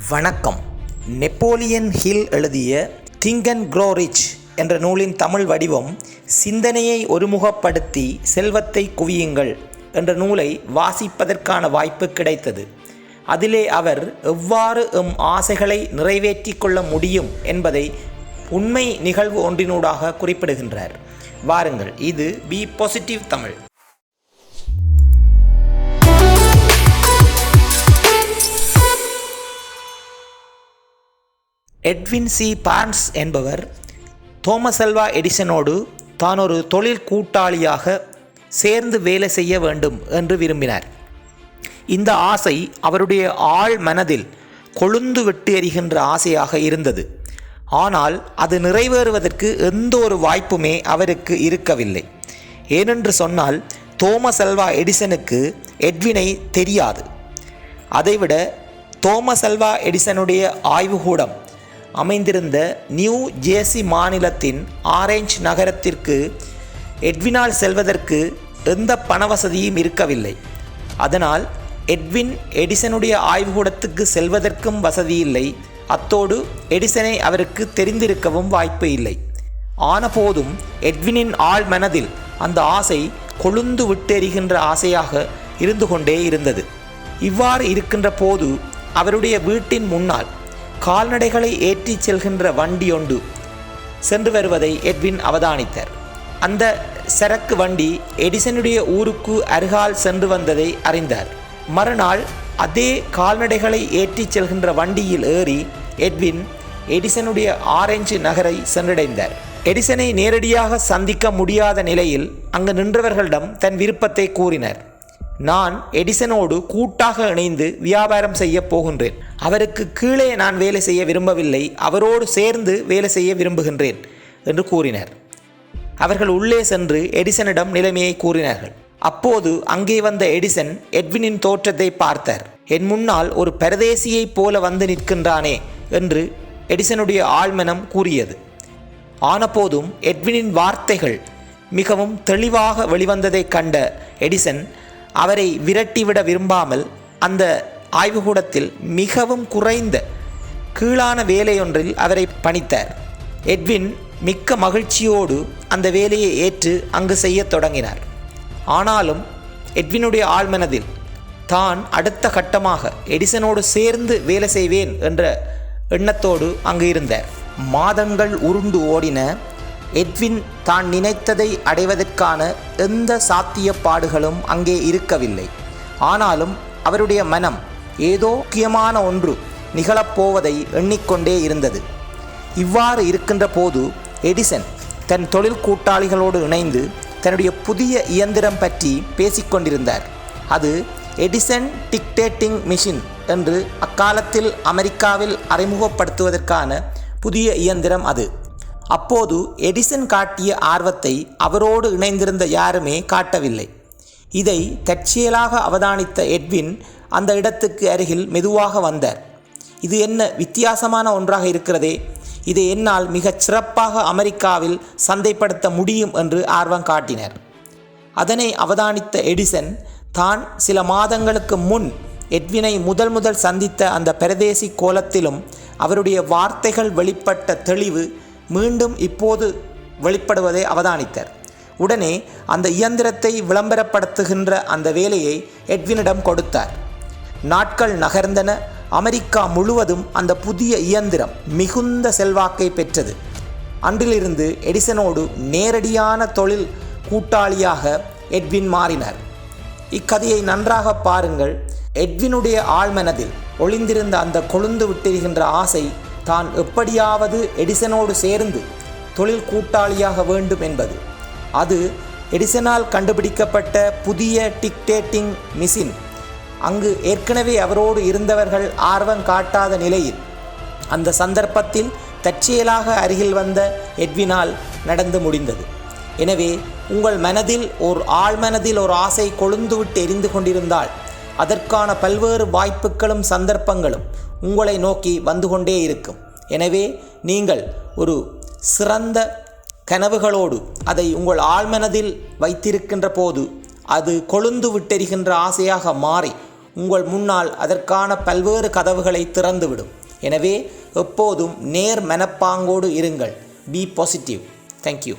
வணக்கம். Napoleon hill எழுதிய think and grow rich என்ற நூலின் தமிழ் வடிவம் சிந்தனையை ஒருமுகப்படுத்தி செல்வத்தை குவியுங்கள் என்ற நூலை வாசிப்பதற்கான வாய்ப்பு கிடைத்தது. அதிலே அவர் எவ்வாறு ஆசைகளை நிறைவேற்றி கொள்ள முடியும் என்பதை உண்மை நிகழ்வு ஒன்றினூடாக குறிப்பிடுகின்றார். வாருங்கள், இது be positive Tamil. Edwin C Barnes என்பவர் தோமஸ் ஆல்வா எடிசனோடு தான் ஒரு தொழில் கூட்டாளியாக சேர்ந்து வேலை செய்ய வேண்டும் என்று விரும்பினார். இந்த ஆசை அவருடைய ஆழ் மனதில் கொழுந்து விட்டு எரிகின்ற ஆசையாக இருந்தது. ஆனால் அது நிறைவேறுவதற்கு எந்த ஒரு வாய்ப்புமே அவருக்கு இருக்கவில்லை. ஏனென்று சொன்னால் தோமஸ் ஆல்வா எடிசனுக்கு எட்வினை தெரியாது. அதைவிட தோமஸ் ஆல்வா எடிசனுடைய ஆய்வுக்கூடம் அமைந்திருந்த நியூ ஜேர்சி மாநிலத்தின் ஆரஞ்ச் நகரத்திற்கு எட்வினால் செல்வதற்கு எந்த பணவசதியும் இருக்கவில்லை. அதனால் எட்வின் எடிசனுடைய ஆய்வுக்கூடத்துக்கு செல்வதற்கும் வசதியில்லை. அத்தோடு எடிசனை அவருக்கு தெரிந்திருக்கவும் வாய்ப்பு இல்லை. ஆனபோதும் எட்வினின் ஆழ் மனதில் அந்த ஆசை கொழுந்து விட்டெறிகின்ற ஆசையாக இருந்து கொண்டே இருந்தது. இவ்வாறு இருக்கின்ற போது அவருடைய வீட்டின் முன்னால் கால்நடைகளை ஏற்றிச் செல்கின்ற வண்டி ஒன்று சென்று வருவதை எட்வின் அவதானித்தார். அந்த சரக்கு வண்டி எடிசனுடைய ஊருக்கு அருகால் சென்று வந்ததை அறிந்தார். மறுநாள் அதே கால்நடைகளை ஏற்றிச் செல்கின்ற வண்டியில் ஏறி எட்வின் எடிசனுடைய ஆரஞ்சு நகரை சென்றடைந்தார். எடிசனை நேரடியாக சந்திக்க முடியாத நிலையில் அங்கு நின்றவர்களிடம் தன் விருப்பத்தை கூறினார். நான் எடிசனோடு கூட்டாக இணைந்து வியாபாரம் செய்ய போகின்றேன். அவருக்கு கீழே நான் வேலை செய்ய விரும்பவில்லை, அவரோடு சேர்ந்து வேலை செய்ய விரும்புகின்றேன் என்று கூறினார். அவர்கள் உள்ளே சென்று எடிசனிடம் நிலைமையை கூறினார்கள். அப்போது அங்கே வந்த எடிசன் எட்வினின் தோற்றத்தை பார்த்தார். என் முன்னால் ஒரு பரதேசியைப் போல வந்து நிற்கின்றானே என்று எடிசனுடைய ஆழ்மனம் கூறியது. ஆனபோதும் எட்வினின் வார்த்தைகள் மிகவும் தெளிவாக வெளிவந்ததை கண்ட எடிசன் அவரை விரட்டிவிட விரும்பாமல் அந்த ஆய்வுக்கூடத்தில் மிகவும் குறைந்த கீழான வேலையொன்றில் அவரை பணித்தார். எட்வின் மிக்க மகிழ்ச்சியோடு அந்த வேலையை ஏற்று அங்கு செய்ய தொடங்கினார். ஆனாலும் எட்வினுடைய ஆழ்மனதில் தான் அடுத்த கட்டமாக எடிசனோடு சேர்ந்து வேலை செய்வேன் என்ற எண்ணத்தோடு அங்கு இருந்தார். மாதங்கள் உருண்டு ஓடின. எட்வின் தான் நினைத்ததை அடைவதற்கான எந்த சாத்தியப்பாடுகளும் அங்கே இருக்கவில்லை. ஆனாலும் அவருடைய மனம் ஏதோ முக்கியமான ஒன்று நிகழப்போவதை எண்ணிக்கொண்டே இருந்தது. இவ்வாறு இருக்கின்ற போது எடிசன் தன் தொழில் கூட்டாளிகளோடு இணைந்து தன்னுடைய புதிய இயந்திரம் பற்றி பேசிக்கொண்டிருந்தார். அது எடிசன் டிக்டேட்டிங் மிஷின் என்று அக்காலத்தில் அமெரிக்காவில் அறிமுகப்படுத்துவதற்கான புதிய இயந்திரம் அது. அப்போது எடிசன் காட்டிய ஆர்வத்தை அவரோடு இணைந்திருந்த யாருமே காட்டவில்லை. இதை தற்செயலாக அவதானித்த எட்வின் அந்த இடத்துக்கு அருகில் மெதுவாக வந்தார். இது என்ன வித்தியாசமான ஒன்றாக இருக்கிறதே, இதை என்னால் மிகச் சிறப்பாக அமெரிக்காவில் சந்தைப்படுத்த முடியும் என்று ஆர்வம் காட்டினார். அதனை அவதானித்த எடிசன் தான் சில மாதங்களுக்கு முன் எட்வினை முதல் சந்தித்த அந்த பரதேசி கோலத்திலும் அவருடைய வார்த்தைகள் வெளிப்பட்ட தெளிவு மீண்டும் இப்போது வெளிப்படுவதை அவதானித்தார். உடனே அந்த இயந்திரத்தை விளம்பரப்படுத்துகின்ற அந்த வேலையை எட்வினிடம் கொடுத்தார். நாட்கள் நகர்ந்தன. அமெரிக்கா முழுவதும் அந்த புதிய இயந்திரம் மிகுந்த செல்வாக்கை பெற்றது. அன்றிலிருந்து எடிசனோடு நேரடியான தொழில் கூட்டாளியாக எட்வின் மாறினார். இக்கதையை நன்றாக பாருங்கள். எட்வினுடைய ஆழ்மனதில் ஒளிந்திருந்த அந்த கொழுந்து விட்டெறிகின்ற ஆசை தான் எப்படியாவது எடிசனோடு சேர்ந்து தொழில் கூட்டாளியாக வேண்டும் என்பது. அது எடிசனால் கண்டுபிடிக்கப்பட்ட புதிய டிக்டேட்டிங் மிஷின் அங்கு ஏற்கனவே அவரோடு இருந்தவர்கள் ஆர்வம் காட்டாத நிலையில் அந்த சந்தர்ப்பத்தில் தற்செயலாக அருகில் வந்த எட்வினால் நடந்து முடிந்தது. எனவே உங்கள் மனதில் ஆழ்மனதில் ஒரு ஆசை கொழுந்து விட்டு எரிந்து கொண்டிருந்தால் அதற்கான பல்வேறு வாய்ப்புகளும் சந்தர்ப்பங்களும் உங்களை நோக்கி வந்து கொண்டே இருக்கும். எனவே நீங்கள் ஒரு சிறந்த கனவுகளோடு அதை உங்கள் ஆழ்மனதில் வைத்திருக்கின்ற போது அது கொழுந்து விட்டெறிகின்ற ஆசையாக மாறி உங்கள் முன்னால் அதற்கான பல்வேறு கதவுகளை திறந்துவிடும். எனவே எப்போதும் நேர் மனப்பாங்கோடு இருங்கள். Be positive. தேங்க்யூ.